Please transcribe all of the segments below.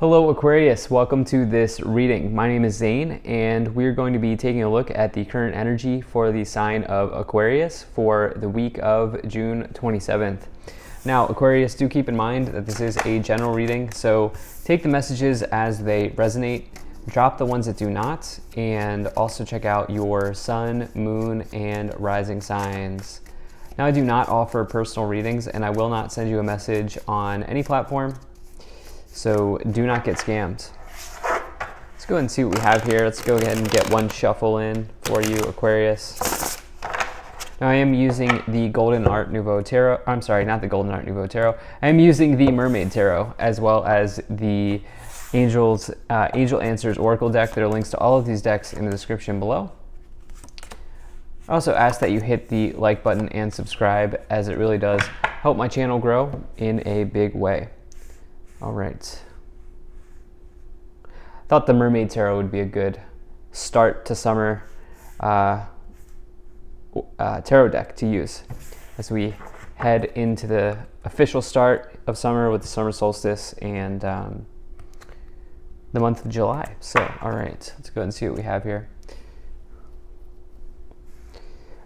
Hello Aquarius, welcome to this reading. My name is Zane and we're going to be taking a look at the current energy for the sign of Aquarius for the week of June 27th. Now Aquarius, do keep in mind that this is a general reading, so take the messages as they resonate, drop the ones that do not, and also check out your sun, moon, and rising signs. Now I do not offer personal readings and I will not send you a message on any platform. So do not get scammed. Let's go ahead and see what we have here. Let's go ahead and get one shuffle in for you, Aquarius. Now I am using the Golden Art Nouveau Tarot. I'm sorry, not the Golden Art Nouveau Tarot. I am using the Mermaid Tarot as well as the Angel Answers Oracle deck. There are links to all of these decks in the description below. I also ask that you hit the like button and subscribe, as it really does help my channel grow in a big way. All right. Thought the Mermaid Tarot would be a good start to summer tarot deck to use as we head into the official start of summer with the summer solstice and the month of July. So, all right, let's go and see what we have here.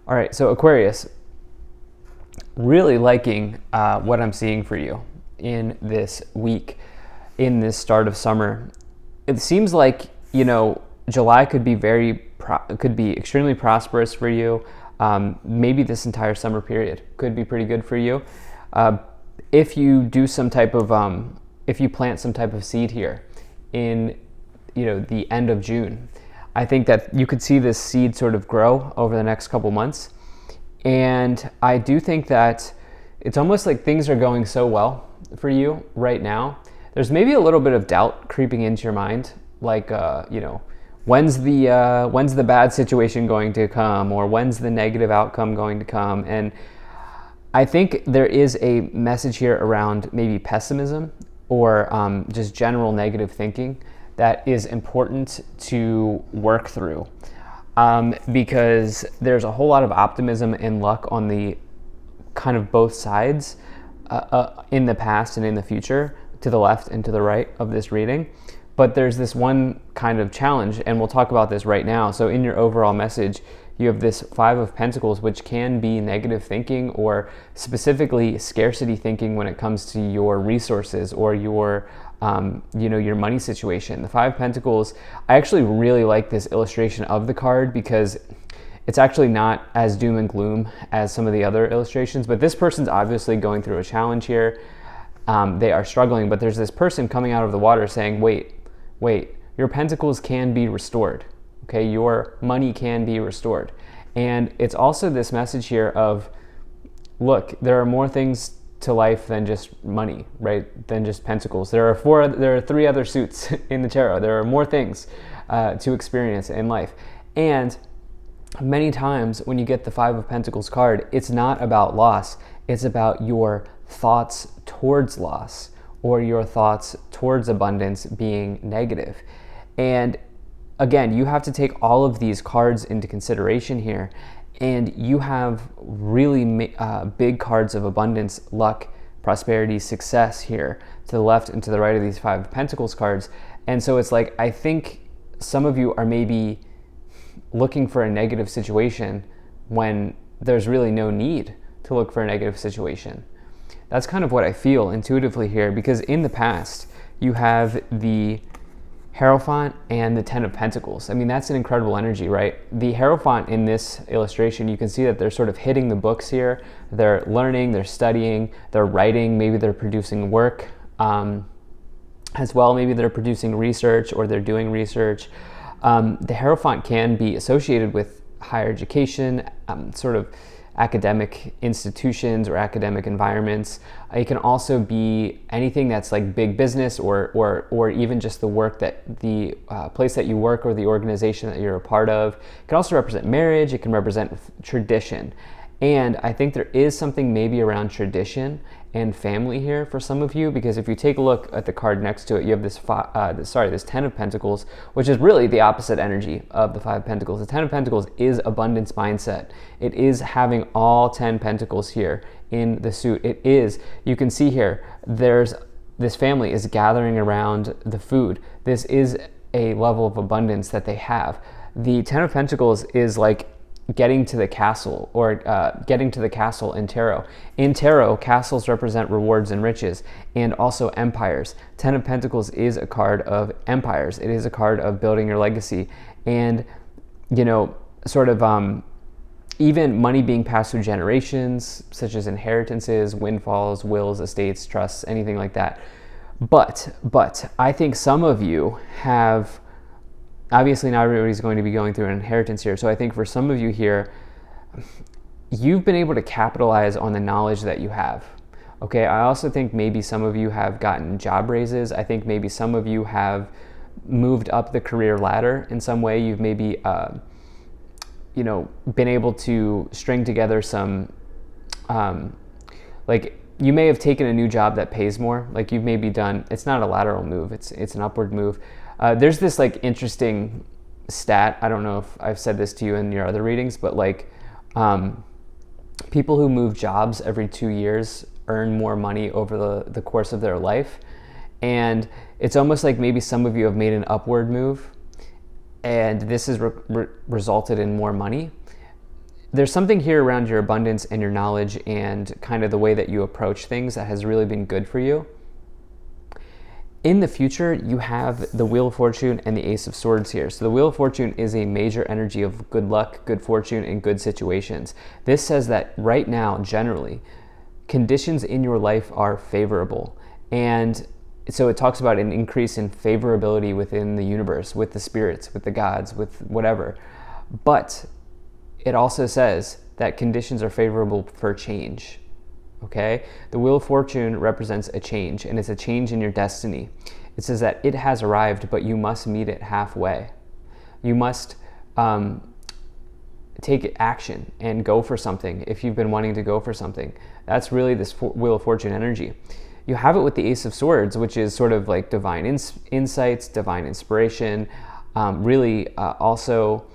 All right, so Aquarius, really liking what I'm seeing for you in this week, in this start of summer. It seems like, you know, July could be extremely prosperous for you. Maybe this entire summer period could be pretty good for you. If you do some type of, if you plant some type of seed here in, you know, the end of June, I think that you could see this seed sort of grow over the next couple months. And I do think that it's almost like things are going so well for you right now. There's maybe a little bit of doubt creeping into your mind, like you know, when's the bad situation going to come, or when's the negative outcome going to come? And I think there is a message here around maybe pessimism or just general negative thinking that is important to work through, because there's a whole lot of optimism and luck on the kind of both sides in the past and in the future, to the left and to the right of this reading. But there's this one kind of challenge, and we'll talk about this right now. So in your overall message, you have this Five of Pentacles, which can be negative thinking or specifically scarcity thinking when it comes to your resources or your you know, your money situation. The Five of Pentacles, I actually really like this illustration of the card because it's actually not as doom and gloom as some of the other illustrations, but this person's obviously going through a challenge here. They are struggling, but there's this person coming out of the water saying, wait, your pentacles can be restored. Okay, your money can be restored. And it's also this message here of, look, there are more things to life than just money, right? Than just pentacles. There are three other suits in the tarot. There are more things to experience in life. And many times when you get the Five of Pentacles card, it's not about loss. It's about your thoughts towards loss or your thoughts towards abundance being negative. And again, you have to take all of these cards into consideration here. And you have really big cards of abundance, luck, prosperity, success here to the left and to the right of these Five of Pentacles cards. And so it's like, I think some of you are maybe looking for a negative situation when there's really no need to look for a negative situation. That's kind of what I feel intuitively here, because in the past you have the Hierophant and the Ten of Pentacles. I mean, that's an incredible energy, right? The Hierophant in this illustration, you can see that they're sort of hitting the books here. They're learning, they're studying, they're writing, maybe they're producing work as well. Maybe they're producing research or they're doing research. The Hierophant can be associated with higher education, sort of academic institutions or academic environments. It can also be anything that's like big business or even just the work that the place that you work or the organization that you're a part of. It can also represent marriage. It can represent tradition. And I think there is something maybe around tradition and family here for some of you, because if you take a look at the card next to it, you have this this Ten of Pentacles, which is really the opposite energy of the Five of Pentacles. The Ten of Pentacles is abundance mindset. It is having all 10 pentacles here in the suit. It is, you can see here, there's this family is gathering around the food. This is a level of abundance that they have. The Ten of Pentacles is like getting to the castle, or getting to the castle in tarot. In tarot, castles represent rewards and riches, and also empires. Ten of Pentacles is a card of empires. It is a card of building your legacy, and sort of even money being passed through generations, such as inheritances, windfalls, wills, estates, trusts, anything like that. But I think some of you have, obviously not everybody's going to be going through an inheritance here. So I think for some of you here, you've been able to capitalize on the knowledge that you have. Okay, I also think maybe some of you have gotten job raises. I think maybe some of you have moved up the career ladder in some way. You've maybe been able to string together some, like you may have taken a new job that pays more. Like you've maybe done, it's not a lateral move, it's an upward move. There's this like interesting stat. I don't know if I've said this to you in your other readings, but like people who move jobs every 2 years earn more money over the course of their life. And it's almost like maybe some of you have made an upward move, and this has resulted in more money. There's something here around your abundance and your knowledge and kind of the way that you approach things that has really been good for you. In the future, you have the Wheel of Fortune and the Ace of Swords here. So the Wheel of Fortune is a major energy of good luck, good fortune, and good situations. This says that right now, generally, conditions in your life are favorable. And so it talks about an increase in favorability within the universe, with the spirits, with the gods, with whatever. But it also says that conditions are favorable for change. Okay? The Wheel of Fortune represents a change, and it's a change in your destiny. It says that it has arrived, but you must meet it halfway. You must take action and go for something if you've been wanting to go for something. That's really this Wheel of Fortune energy. You have it with the Ace of Swords, which is sort of like divine insights, divine inspiration. Also,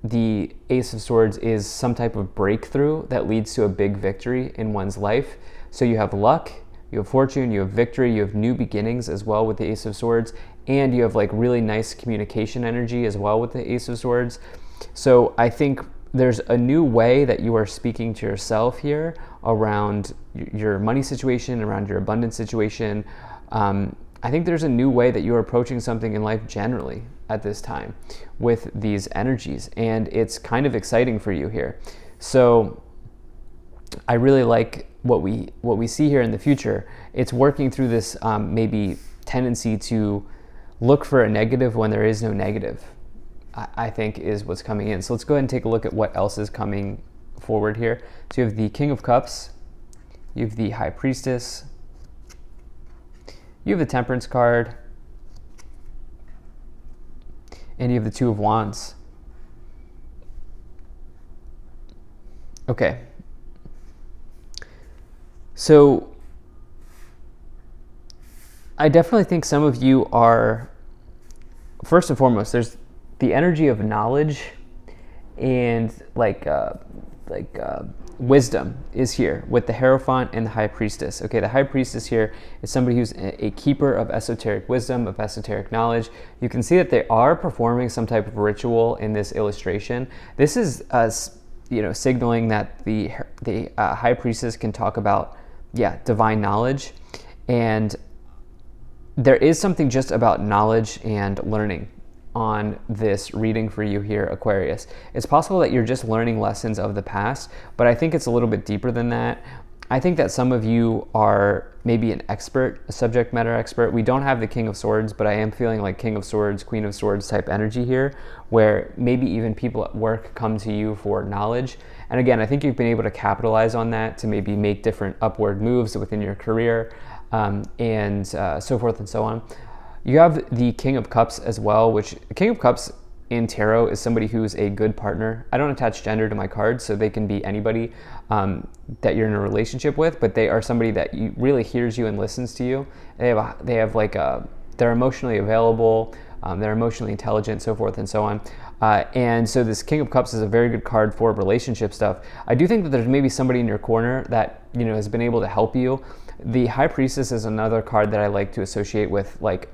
the Ace of Swords is some type of breakthrough that leads to a big victory in one's life. So you have luck, you have fortune, you have victory, you have new beginnings as well with the Ace of Swords, and you have like really nice communication energy as well with the Ace of Swords. So I think there's a new way that you are speaking to yourself here around your money situation, around your abundance situation. I think there's a new way that you're approaching something in life generally at this time with these energies, and it's kind of exciting for you here. So I really like what we see here in the future. It's working through this maybe tendency to look for a negative when there is no negative, I think is what's coming in. So let's go ahead and take a look at what else is coming forward here. So you have the King of Cups, you have the High Priestess, you have the Temperance card, and you have the Two of Wands. Okay. So I definitely think some of you are, first and foremost, there's the energy of knowledge and wisdom is here with the Hierophant and the High Priestess. Okay, the High Priestess here is somebody who's a keeper of esoteric wisdom, of esoteric knowledge. You can see that they are performing some type of ritual in this illustration. This is signaling that the High Priestess can talk about, divine knowledge. And there is something just about knowledge and learning on this reading for you here, Aquarius. It's possible that you're just learning lessons of the past, but I think it's a little bit deeper than that. I think that some of you are maybe an expert, a subject matter expert. We don't have the King of Swords, but I am feeling like King of Swords, Queen of Swords type energy here, where maybe even people at work come to you for knowledge. And again, I think you've been able to capitalize on that to maybe make different upward moves within your career, and so forth and so on. You have the King of Cups as well, which the King of Cups in tarot is somebody who's a good partner. I don't attach gender to my cards, so they can be anybody that you're in a relationship with, but they are somebody that really hears you and listens to you. They're emotionally available, they're emotionally intelligent, so forth and so on. And so this King of Cups is a very good card for relationship stuff. I do think that there's maybe somebody in your corner that has been able to help you The High Priestess is another card that I like to associate with like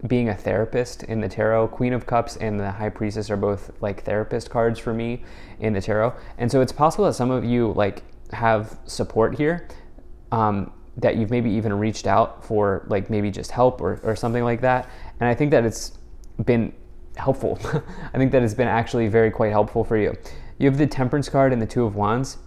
being a therapist in the tarot. Queen of Cups and the High Priestess are both like therapist cards for me in the tarot. And so it's possible that some of you like have support here, that you've maybe even reached out for like maybe just help or something like that. And I think that it's been helpful. I think that it's been actually very quite helpful for you. You have the Temperance card and the Two of Wands.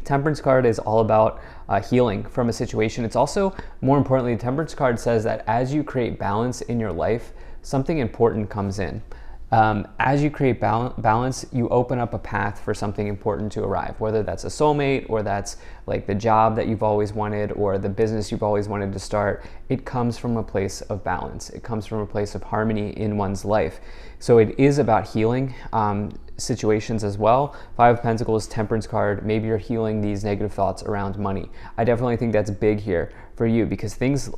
Temperance card is all about healing from a situation. It's also, more importantly, the Temperance card says that as you create balance in your life, something important comes in. As you create balance, you open up a path for something important to arrive, whether that's a soulmate or that's like the job that you've always wanted or the business you've always wanted to start. It comes from a place of balance. It comes from a place of harmony in one's life. So it is about healing situations as well. Five of Pentacles, Temperance card, maybe you're healing these negative thoughts around money. I definitely think that's big here for you because things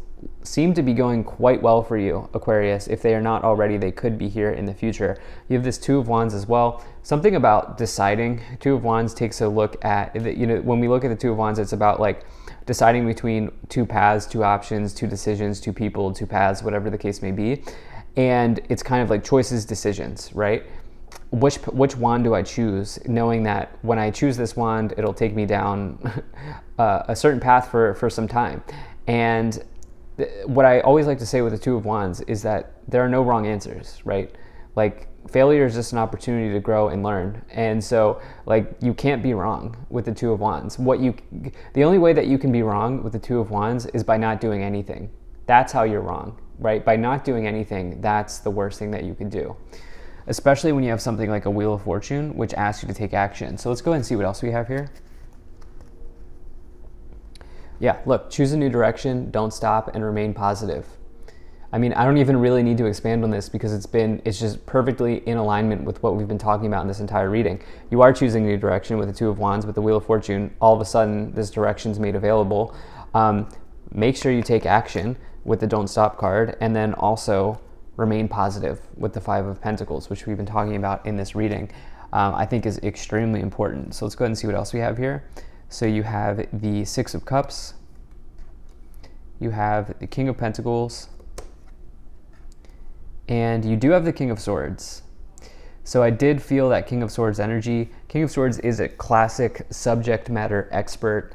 seem to be going quite well for you, Aquarius. If they are not already, they could be here in the future. You have this Two of Wands as well. Something about deciding. Two of Wands takes a look at, when we look at the Two of Wands, it's about like deciding between two paths, two options, two decisions, two people, two paths, whatever the case may be. And it's kind of like choices, decisions, right? Which wand do I choose, knowing that when I choose this wand, it'll take me down a certain path for some time. And what I always like to say with the Two of Wands is that there are no wrong answers, right? Like failure is just an opportunity to grow and learn. And so like you can't be wrong with the Two of Wands. The only way that you can be wrong with the Two of Wands is by not doing anything. That's how you're wrong, right? By not doing anything, that's the worst thing that you could do. Especially when you have something like a Wheel of Fortune, which asks you to take action. So let's go ahead and see what else we have here. Yeah, look, choose a new direction, don't stop, and remain positive. I mean, I don't even really need to expand on this because it's just perfectly in alignment with what we've been talking about in this entire reading. You are choosing a new direction with the Two of Wands, with the Wheel of Fortune. All of a sudden, this direction's made available. Make sure you take action with the Don't Stop card, and then also remain positive with the Five of Pentacles, which we've been talking about in this reading, I think is extremely important. So let's go ahead and see what else we have here. So you have the Six of Cups, you have the King of Pentacles, and you do have the King of Swords. So I did feel that King of Swords energy. King of Swords is a classic subject matter expert,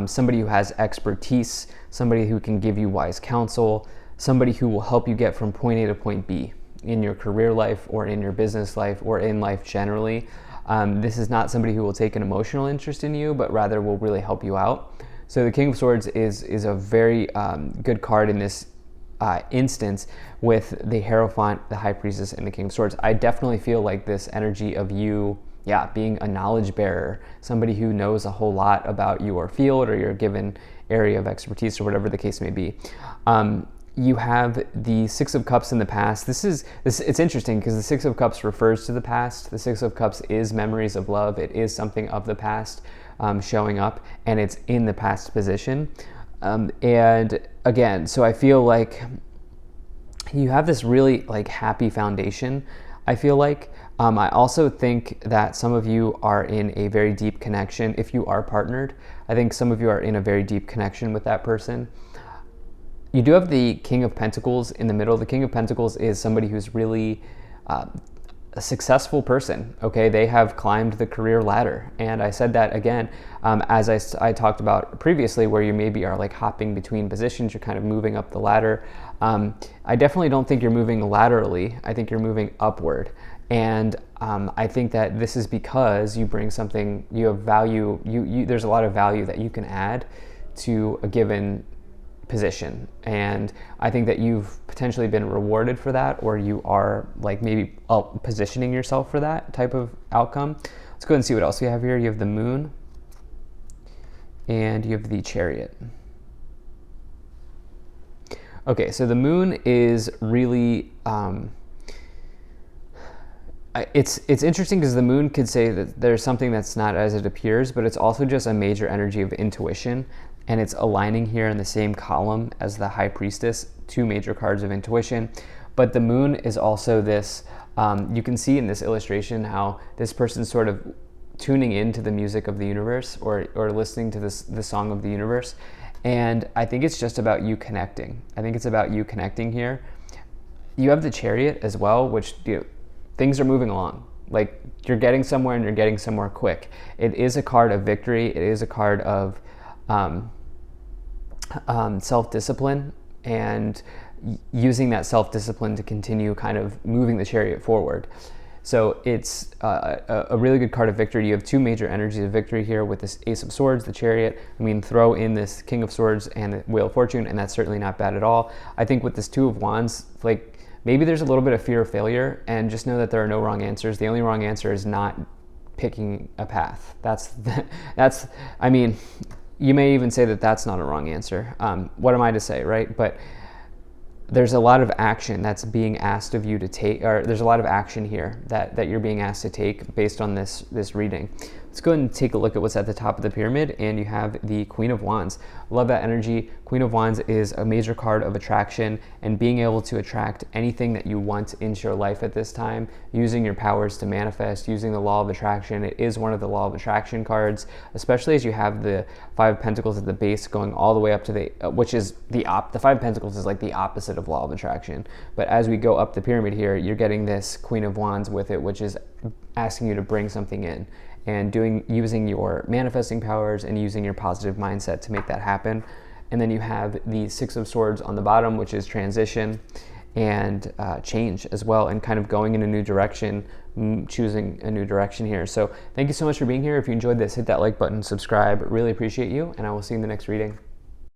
somebody who has expertise, somebody who can give you wise counsel, somebody who will help you get from point A to point B in your career life or in your business life or in life generally. This is not somebody who will take an emotional interest in you, but rather will really help you out. So the King of Swords is a very good card in this instance with the Hierophant, the High Priestess, and the King of Swords. I definitely feel like this energy of you, being a knowledge bearer, somebody who knows a whole lot about your field or your given area of expertise or whatever the case may be. You have the Six of Cups in the past. It's interesting because the Six of Cups refers to the past. The Six of Cups is memories of love. It is something of the past showing up, and it's in the past position. And again, so I feel like you have this really like happy foundation, I feel like. I also think that some of you are in a very deep connection. If you are partnered, I think some of you are in a very deep connection with that person. You do have the King of Pentacles in the middle. The King of Pentacles is somebody who's really a successful person, okay? They have climbed the career ladder. And I said that again, as I talked about previously, where you maybe are like hopping between positions, you're kind of moving up the ladder. I definitely don't think you're moving laterally. I think you're moving upward. And I think that this is because you bring something, you have value, there's a lot of value that you can add to a given position, and I think that you've potentially been rewarded for that, or you are like maybe positioning yourself for that type of outcome. Let's go ahead and see what else we have here. You have the Moon, and you have the Chariot. Okay, so the Moon is really it's interesting because the Moon could say that there's something that's not as it appears, but it's also just a major energy of intuition. And it's aligning here in the same column as the High Priestess, two major cards of intuition. But the Moon is also this, you can see in this illustration how this person's sort of tuning into the music of the universe or listening to the song of the universe. And I think it's just about you connecting. I think it's about you connecting here. You have the Chariot as well, which, things are moving along. Like, you're getting somewhere and you're getting somewhere quick. It is a card of victory. It is a card of self-discipline, and using that self-discipline to continue kind of moving the Chariot forward. So it's a really good card of victory. You have two major energies of victory here with this Ace of Swords, the Chariot. I mean, throw in this King of Swords and the Wheel of Fortune, and that's certainly not bad at all. I think with this Two of Wands, like, maybe there's a little bit of fear of failure, and just know that there are no wrong answers. The only wrong answer is not picking a path. I mean, you may even say that that's not a wrong answer. What am I to say, right? But there's a lot of action that's being asked of you to take, or there's a lot of action here that you're being asked to take based on this reading. Let's go ahead and take a look at what's at the top of the pyramid, and you have the Queen of Wands. Love that energy. Queen of Wands is a major card of attraction, and being able to attract anything that you want into your life at this time, using your powers to manifest, using the law of attraction. It is one of the law of attraction cards, especially as you have the Five of Pentacles at the base going all the way up to the Five of Pentacles is like the opposite of law of attraction. But as we go up the pyramid here, you're getting this Queen of Wands with it, which is asking you to bring something in, and using your manifesting powers and using your positive mindset to make that happen. And then you have the Six of Swords on the bottom, which is transition and change as well, and kind of going in a new direction, choosing a new direction here. So thank you so much for being here. If you enjoyed this, hit that like button, subscribe. Really appreciate you, and I will see you in the next reading.